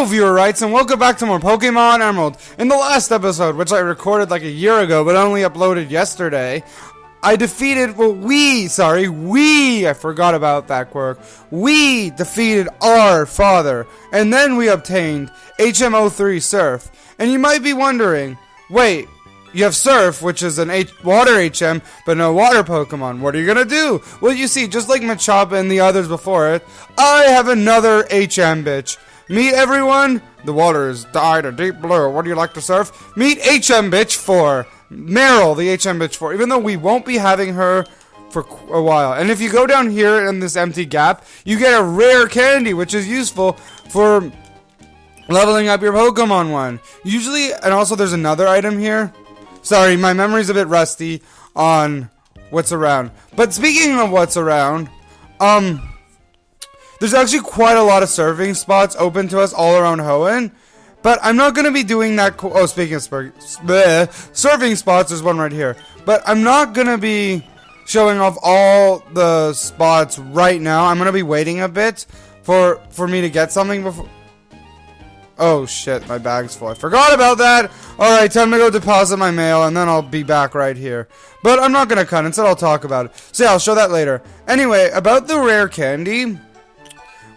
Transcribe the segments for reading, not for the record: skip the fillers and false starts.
Hello, viewer rights, and welcome back to more Pokemon Emerald. In the last episode, which I recorded like a year ago, but only uploaded yesterday, I defeated, I forgot about that quirk. We defeated our father, and then we obtained HM03 Surf. And you might be wondering, wait, you have Surf, which is an water HM, but no water Pokemon. What are you gonna do? Well, you see, just like Machop and the others before it, I have another HM bitch. Meet everyone. The water is dyed a deep blue. What do you like to surf? Meet HM bitch 4. Meryl, the HM bitch 4. Even though we won't be having her for a while. And if you go down here in this empty gap, you get a rare candy, which is useful for leveling up your Pokemon one. Usually, and also there's another item here. Sorry, my memory's a bit rusty on what's around. But speaking of what's around, there's actually quite a lot of surfing spots open to us all around Hoenn. But I'm not going to be doing that. Speaking of surfing spots, there's one right here. But I'm not going to be showing off all the spots right now. I'm going to be waiting a bit for me to get something before. Oh shit, my bag's full. I forgot about that. Alright, time to go deposit my mail, and then I'll be back right here. But I'm not going to cut. Instead, I'll talk about it. So yeah, I'll show that later. Anyway, about the rare candy.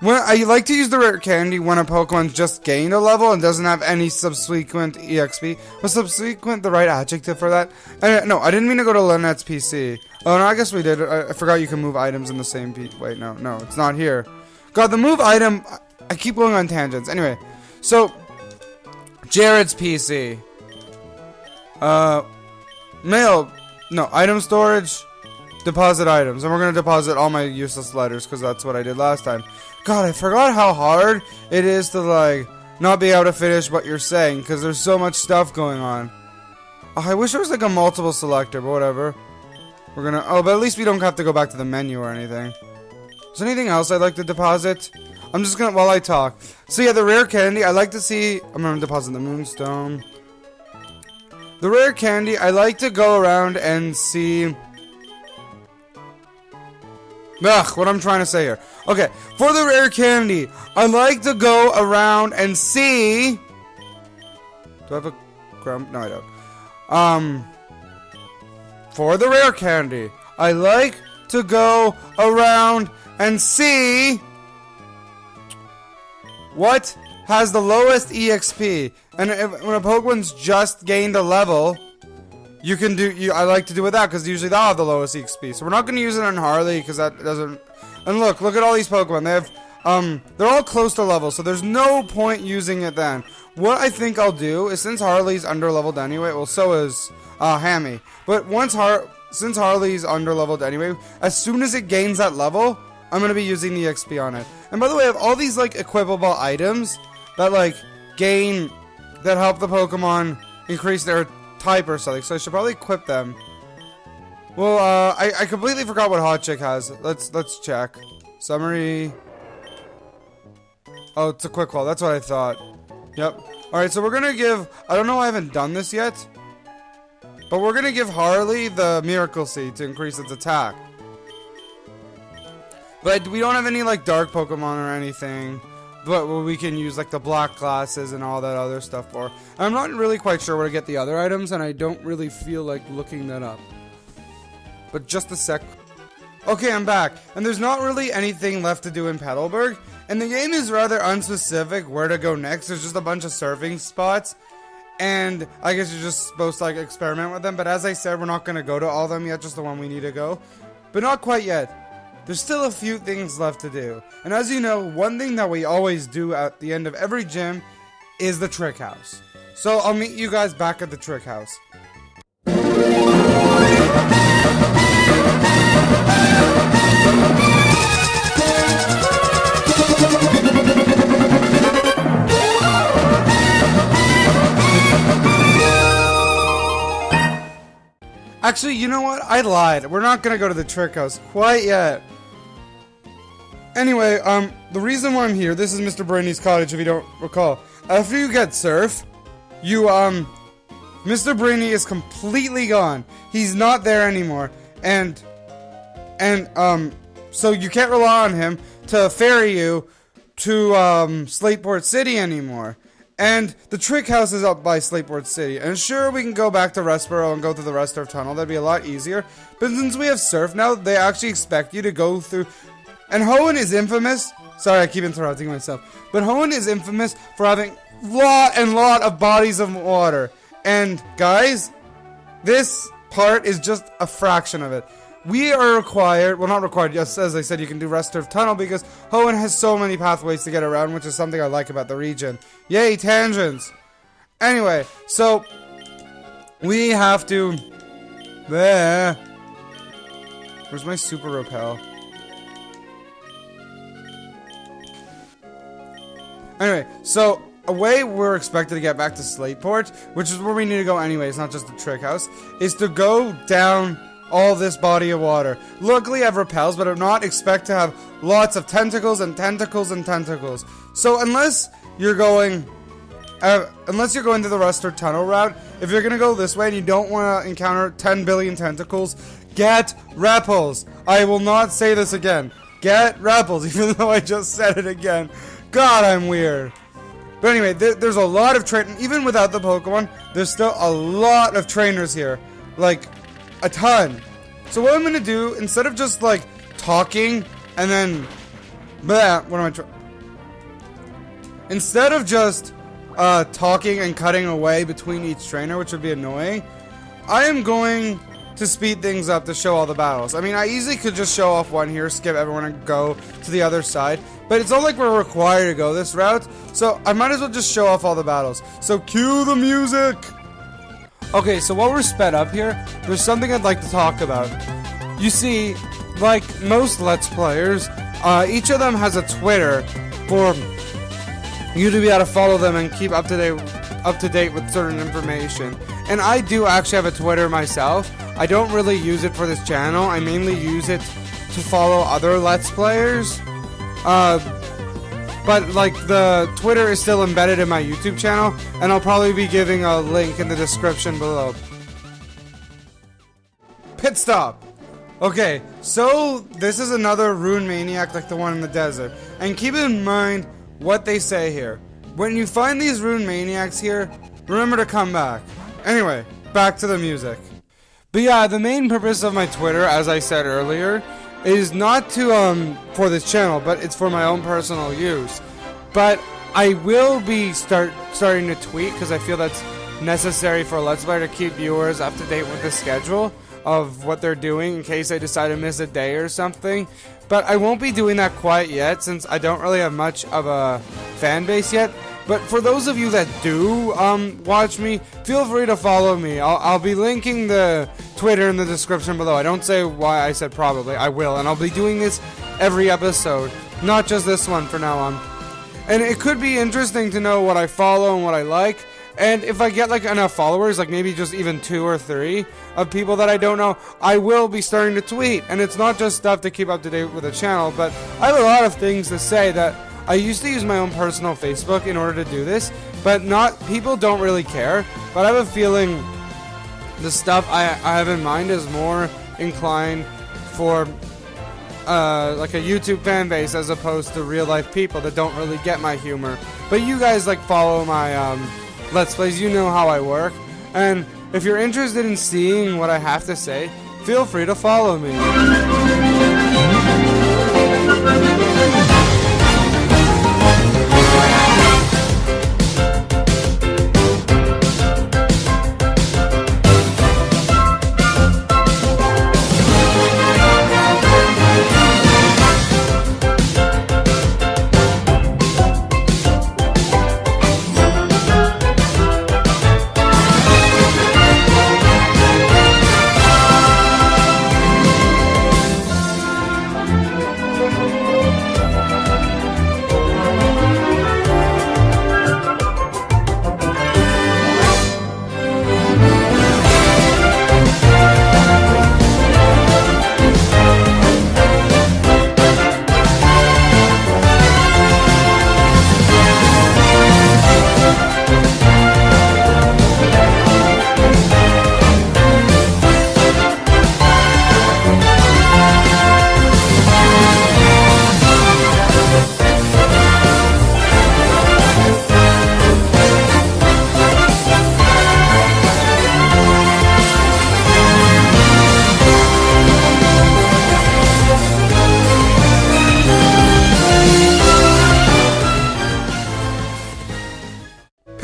I like to use the rare candy when a Pokemon's just gained a level and doesn't have any subsequent EXP. Was subsequent the right adjective for that? No, I didn't mean to go to Lynette's PC. Oh, no, I guess we did. I forgot you can move items in the same Wait, no, it's not here. God, the move item... I keep going on tangents. Anyway, so... Jared's PC. Mail... No, item storage... Deposit items. And we're going to deposit all my useless letters, because that's what I did last time. God, I forgot how hard it is to, like, not be able to finish what you're saying, because there's so much stuff going on. Oh, I wish there was, like, a multiple selector, but whatever. We're gonna... Oh, but at least we don't have to go back to the menu or anything. Is there anything else I'd like to deposit? I'm just gonna... While I talk. So, yeah, the rare candy, I like to see... I'm gonna deposit the Moonstone. The rare candy, I like to go around and see... Ugh, what I'm trying to say here. Okay, for the rare candy, I like to go around and see... Do I have a grump? No, I don't. For the rare candy, I like to go around and see... what has the lowest EXP. And when a Pokemon's just gained a level... You can do, I like to do with that, because usually they'll have the lowest EXP. So we're not going to use it on Harley, because that doesn't, and look at all these Pokemon. They have, they're all close to level, so there's no point using it then. What I think I'll do is, since Harley's under-leveled anyway, well, so is, Hammy. But since Harley's under-leveled anyway, as soon as it gains that level, I'm going to be using the XP on it. And by the way, I have all these, like, equipable items that, like, that help the Pokemon increase their type or something, so I should probably equip them. Well, I completely forgot what Hot Chick has. Let's check. Summary. Oh, it's a quick call. That's what I thought. Yep. Alright, so we're gonna give... I don't know, I haven't done this yet. But we're gonna give Harley the Miracle Seed to increase its attack. But we don't have any, like, dark Pokemon or anything. But we can use, like, the black glasses and all that other stuff for. I'm not really quite sure where to get the other items, and I don't really feel like looking that up. But just a sec. Okay, I'm back. And there's not really anything left to do in Petalburg. And the game is rather unspecific where to go next. There's just a bunch of surfing spots. And I guess you're just supposed to, like, experiment with them. But as I said, we're not going to go to all of them yet, just the one we need to go. But not quite yet. There's still a few things left to do. And as you know, one thing that we always do at the end of every gym is the trick house. So I'll meet you guys back at the trick house. Actually, you know what? I lied. We're not gonna go to the trick house quite yet. Anyway, the reason why I'm here, this is Mr. Brady's cottage, if you don't recall. After you get Surf, Mr. Brady is completely gone. He's not there anymore. So you can't rely on him to ferry you Slateport City anymore. And the trick house is up by Slateport City. And sure, we can go back to Restboro and go through the Restorf Tunnel. That'd be a lot easier. But since we have Surf now, they actually expect you to go through... And Hoenn is infamous... Sorry, I keep interrupting myself. But Hoenn is infamous for having lot of bodies of water. And, guys, this part is just a fraction of it. We are required, well not required, just as I said, you can do Restorf Tunnel because Hoenn has so many pathways to get around, which is something I like about the region. Yay, tangents! Anyway, so, we have to... There. Where's my super repel? Anyway, so, away we're expected to get back to Slateport, which is where we need to go anyway, it's not just the trick house, is to go down... all this body of water. Luckily I have repels, but I'm not expect to have lots of tentacles and tentacles and tentacles. So unless you're going to the Restor Tunnel route, if you're gonna go this way and you don't want to encounter 10 billion tentacles, get repels. I will not say this again. Get repels, even though I just said it again. God, I'm weird. But anyway, there's a lot of even without the Pokemon, there's still a lot of trainers here. Like, a ton. So what I'm gonna do, instead of just like talking and then instead of just talking and cutting away between each trainer, which would be annoying, I am going to speed things up to show all the battles. I mean, I easily could just show off one here, skip everyone and go to the other side, but it's not like we're required to go this route, so I might as well just show off all the battles. So cue the music! Okay, so while we're sped up here, there's something I'd like to talk about. You see, like most Let's Players, each of them has a Twitter for you to be able to follow them and keep up to date with certain information. And I do actually have a Twitter myself. I don't really use it for this channel. I mainly use it to follow other Let's Players. But, like, the Twitter is still embedded in my YouTube channel, and I'll probably be giving a link in the description below. Pit stop! Okay, so this is another Rune Maniac like the one in the desert. And keep in mind what they say here. When you find these Rune Maniacs here, remember to come back. Anyway, back to the music. But yeah, the main purpose of my Twitter, as I said earlier, is not to, for this channel, but it's for my own personal use. But I will be starting to tweet, because I feel that's necessary for a Let's Player to keep viewers up to date with the schedule of what they're doing, in case I decide to miss a day or something. But I won't be doing that quite yet, since I don't really have much of a fan base yet. But for those of you that do watch me, feel free to follow me. I'll be linking the Twitter in the description below. I don't say why I said probably. I will. And I'll be doing this every episode. Not just this one for now on. And it could be interesting to know what I follow and what I like. And if I get like enough followers, like maybe just even 2 or 3 of people that I don't know, I will be starting to tweet. And it's not just stuff to keep up to date with the channel, but I have a lot of things to say that I used to use my own personal Facebook in order to do this, but people don't really care. But I have a feeling the stuff I have in mind is more inclined for like a YouTube fan base as opposed to real life people that don't really get my humor. But you guys like follow my Let's Plays, you know how I work. And if you're interested in seeing what I have to say, feel free to follow me.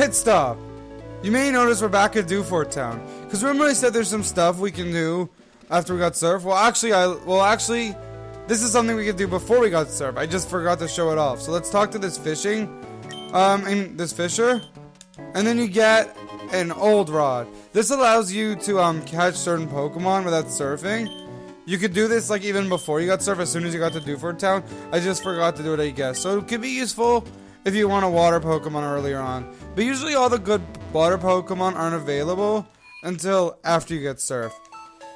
Pit stop. You may notice we're back at Dewfort Town. Because remember I said there's some stuff we can do after we got surf? Well, actually, this is something we could do before we got surf. I just forgot to show it off. So let's talk to this this fisher. And then you get an old rod. This allows you to catch certain Pokemon without surfing. You could do this like even before you got surf, as soon as you got to Dewfort Town. I just forgot to do it, I guess. So it could be useful if you want a water Pokemon earlier on. But usually all the good water Pokemon aren't available until after you get surf.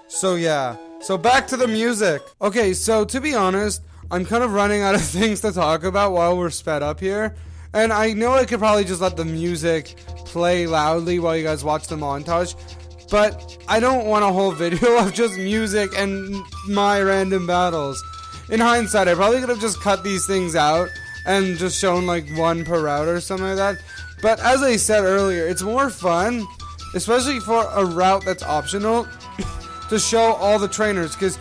So yeah. So back to the music. Okay, so to be honest, I'm kind of running out of things to talk about while we're sped up here. And I know I could probably just let the music play loudly while you guys watch the montage. But I don't want a whole video of just music and my random battles. In hindsight, I probably could have just cut these things out and just shown like one per route or something like that. But as I said earlier, it's more fun, especially for a route that's optional, to show all the trainers. Because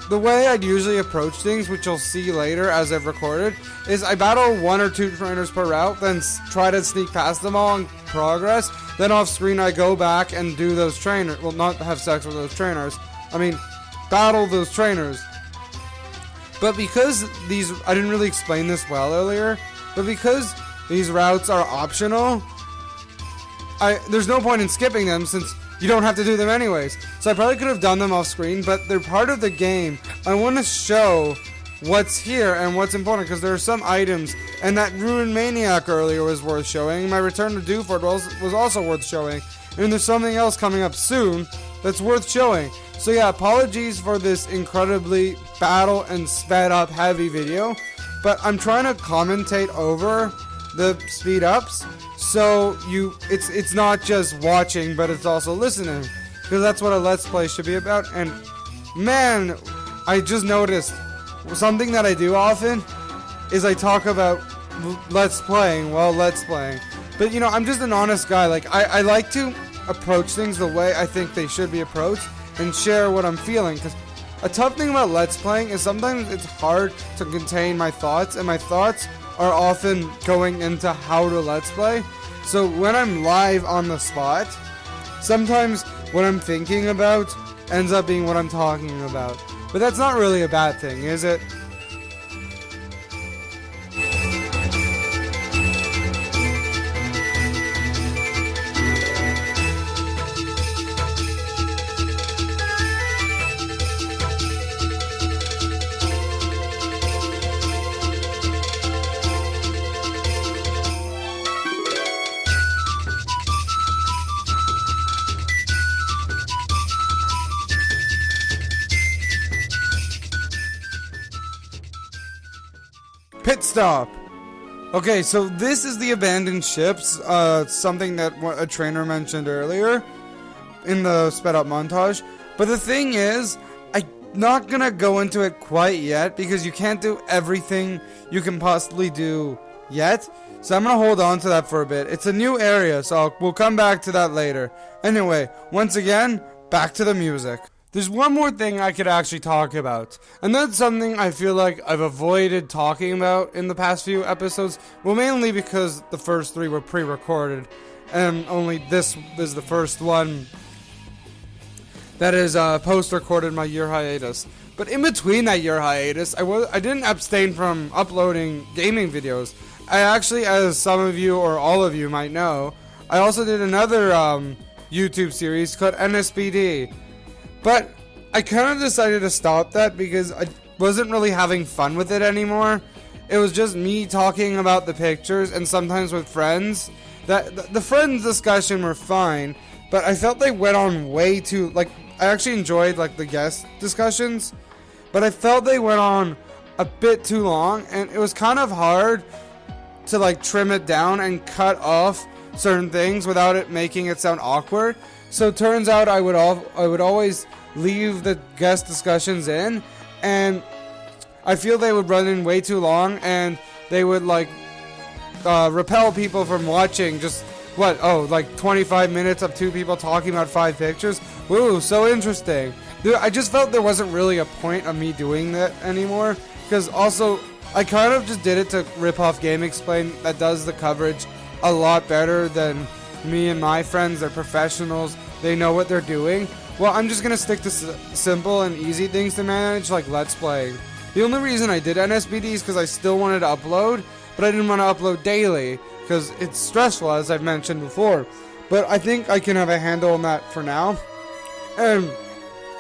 the way I'd usually approach things, which you'll see later as I've recorded, is I battle 1 or 2 trainers per route, then try to sneak past them all in progress. Then off screen I go back and do those trainers. Well, not have sex with those trainers. I mean, battle those trainers. But because these, I didn't really explain this well earlier, but because these routes are optional, there's no point in skipping them since you don't have to do them anyways. So I probably could have done them off screen, but they're part of the game. I want to show what's here and what's important, because there are some items, and that Ruined Maniac earlier was worth showing. My return to Dewfort was also worth showing, and there's something else coming up soon that's worth showing. So yeah, apologies for this incredibly battle and sped up heavy video, but I'm trying to commentate over the speed ups, so it's not just watching, but it's also listening, because that's what a Let's Play should be about. And man, I just noticed something that I do often is I talk about Let's Playing while Let's Playing. But you know, I'm just an honest guy. Like I like to approach things the way I think they should be approached and share what I'm feeling, because a tough thing about Let's Playing is sometimes it's hard to contain my thoughts, and my thoughts are often going into how to Let's Play. So when I'm live on the spot, sometimes what I'm thinking about ends up being what I'm talking about. But that's not really a bad thing, is it? Pit stop. Okay, so this is the abandoned ships, something that a trainer mentioned earlier in the sped up montage. But the thing is, I'm not gonna go into it quite yet, because you can't do everything you can possibly do yet. So I'm gonna hold on to that for a bit. It's a new area, so we'll come back to that later. Anyway, once again, back to the music. There's one more thing I could actually talk about, and that's something I feel like I've avoided talking about in the past few episodes. Well, mainly because the first 3 were pre-recorded, and only this is the first one that is post-recorded my year hiatus. But in between that year hiatus, I didn't abstain from uploading gaming videos. I actually, as some of you or all of you might know, I also did another YouTube series called NSBD. But I kind of decided to stop that because I wasn't really having fun with it anymore. It was just me talking about the pictures, and sometimes with friends. The friends discussion were fine, but I felt they went on way too, like, I actually enjoyed like the guest discussions, but I felt they went on a bit too long, and it was kind of hard to like trim it down and cut off certain things without it making it sound awkward. So it turns out I would always leave the guest discussions in, and I feel they would run in way too long, and they would like repel people from watching just like 25 minutes of 2 people talking about 5 pictures. Woo, so interesting. Dude, I just felt there wasn't really a point of me doing that anymore, because also I kind of just did it to rip off Game Explain that does the coverage a lot better than me and my friends. They're professionals. They know what they're doing. Well, I'm just going to stick to simple and easy things to manage, like Let's Playing. The only reason I did NSBD is because I still wanted to upload, but I didn't want to upload daily because it's stressful, as I've mentioned before. But I think I can have a handle on that for now. And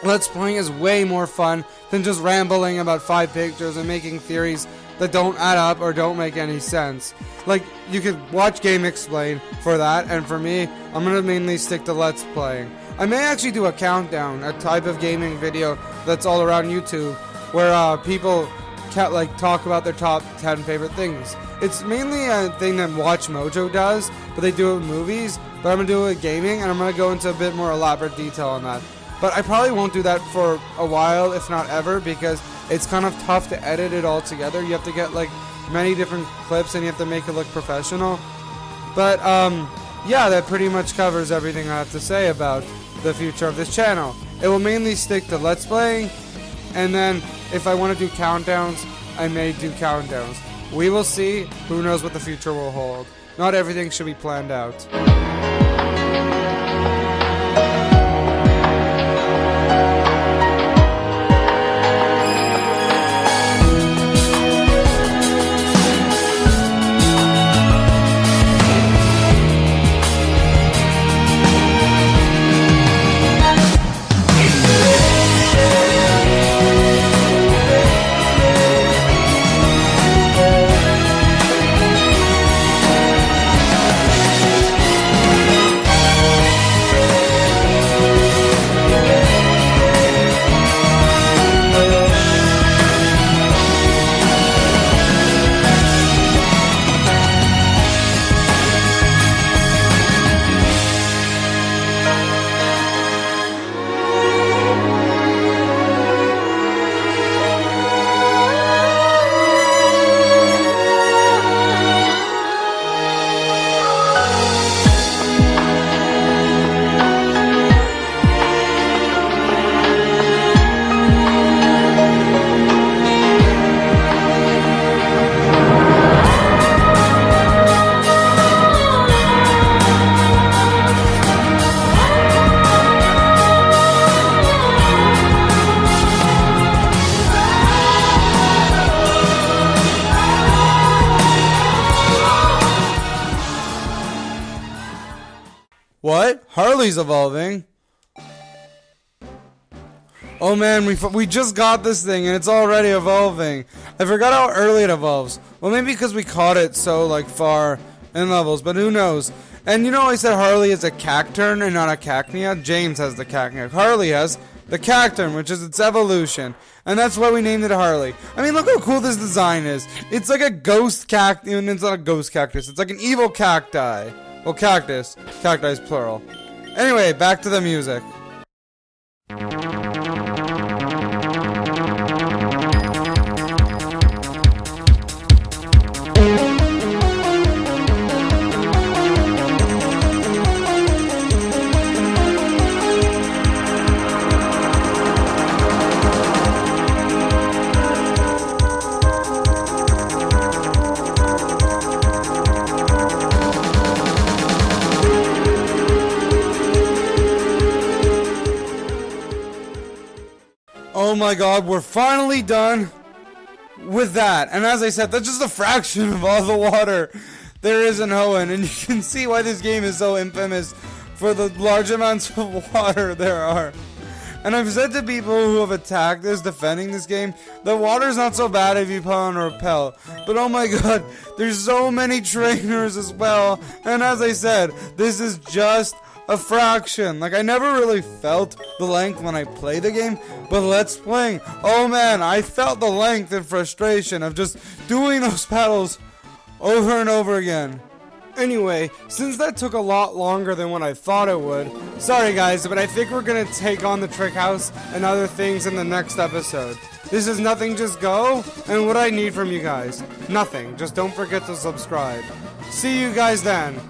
Let's Playing is way more fun than just rambling about 5 pictures and making theories that don't add up or don't make any sense. Like, you could watch Game Explain for that, and for me, I'm going to mainly stick to Let's Playing. I may actually do a countdown, a type of gaming video that's all around YouTube, where people talk about their top 10 favorite things. It's mainly a thing that Watch Mojo does, but they do it with movies, but I'm going to do it with gaming, and I'm going to go into a bit more elaborate detail on that. But I probably won't do that for a while, if not ever, because it's kind of tough to edit it all together. You have to get like many different clips and you have to make it look professional. But yeah, that pretty much covers everything I have to say about the future of this channel. It will mainly stick to Let's Playing, and then if I want to do countdowns, I may do countdowns. We will see. Who knows what the future will hold. Not everything should be planned out. What? Harley's evolving? Oh man, we just got this thing and it's already evolving. I forgot how early it evolves. Well, maybe because we caught it so far in levels, but who knows? And you know, I said Harley is a cacturn and not a cacnea. James has the cacnea. Harley has the cacturn, which is its evolution, and that's why we named it Harley. I mean, look how cool this design is. It's like a ghost cactus, and it's not a ghost cactus. It's like an evil cacti. Well, cactus. Cacti is plural. Anyway, back to the music. Oh my god, we're finally done with that. And as I said, that's just a fraction of all the water there is in Hoenn. And you can see why this game is so infamous for the large amounts of water there are. And I've said to people who have attacked this, defending this game, that water's not so bad if you put on a repel. But oh my god, there's so many trainers as well. And as I said, this is just a fraction. I never really felt the length when I play the game, but Let's Playing, oh man, I felt the length and frustration of just doing those battles over and over again. Anyway, since that took a lot longer than what I thought it would, sorry guys, but I think we're gonna take on the trick house and other things in the next episode. This is Nothingjustgo, and what I need from you guys, nothing. Just don't forget to subscribe. See you guys then.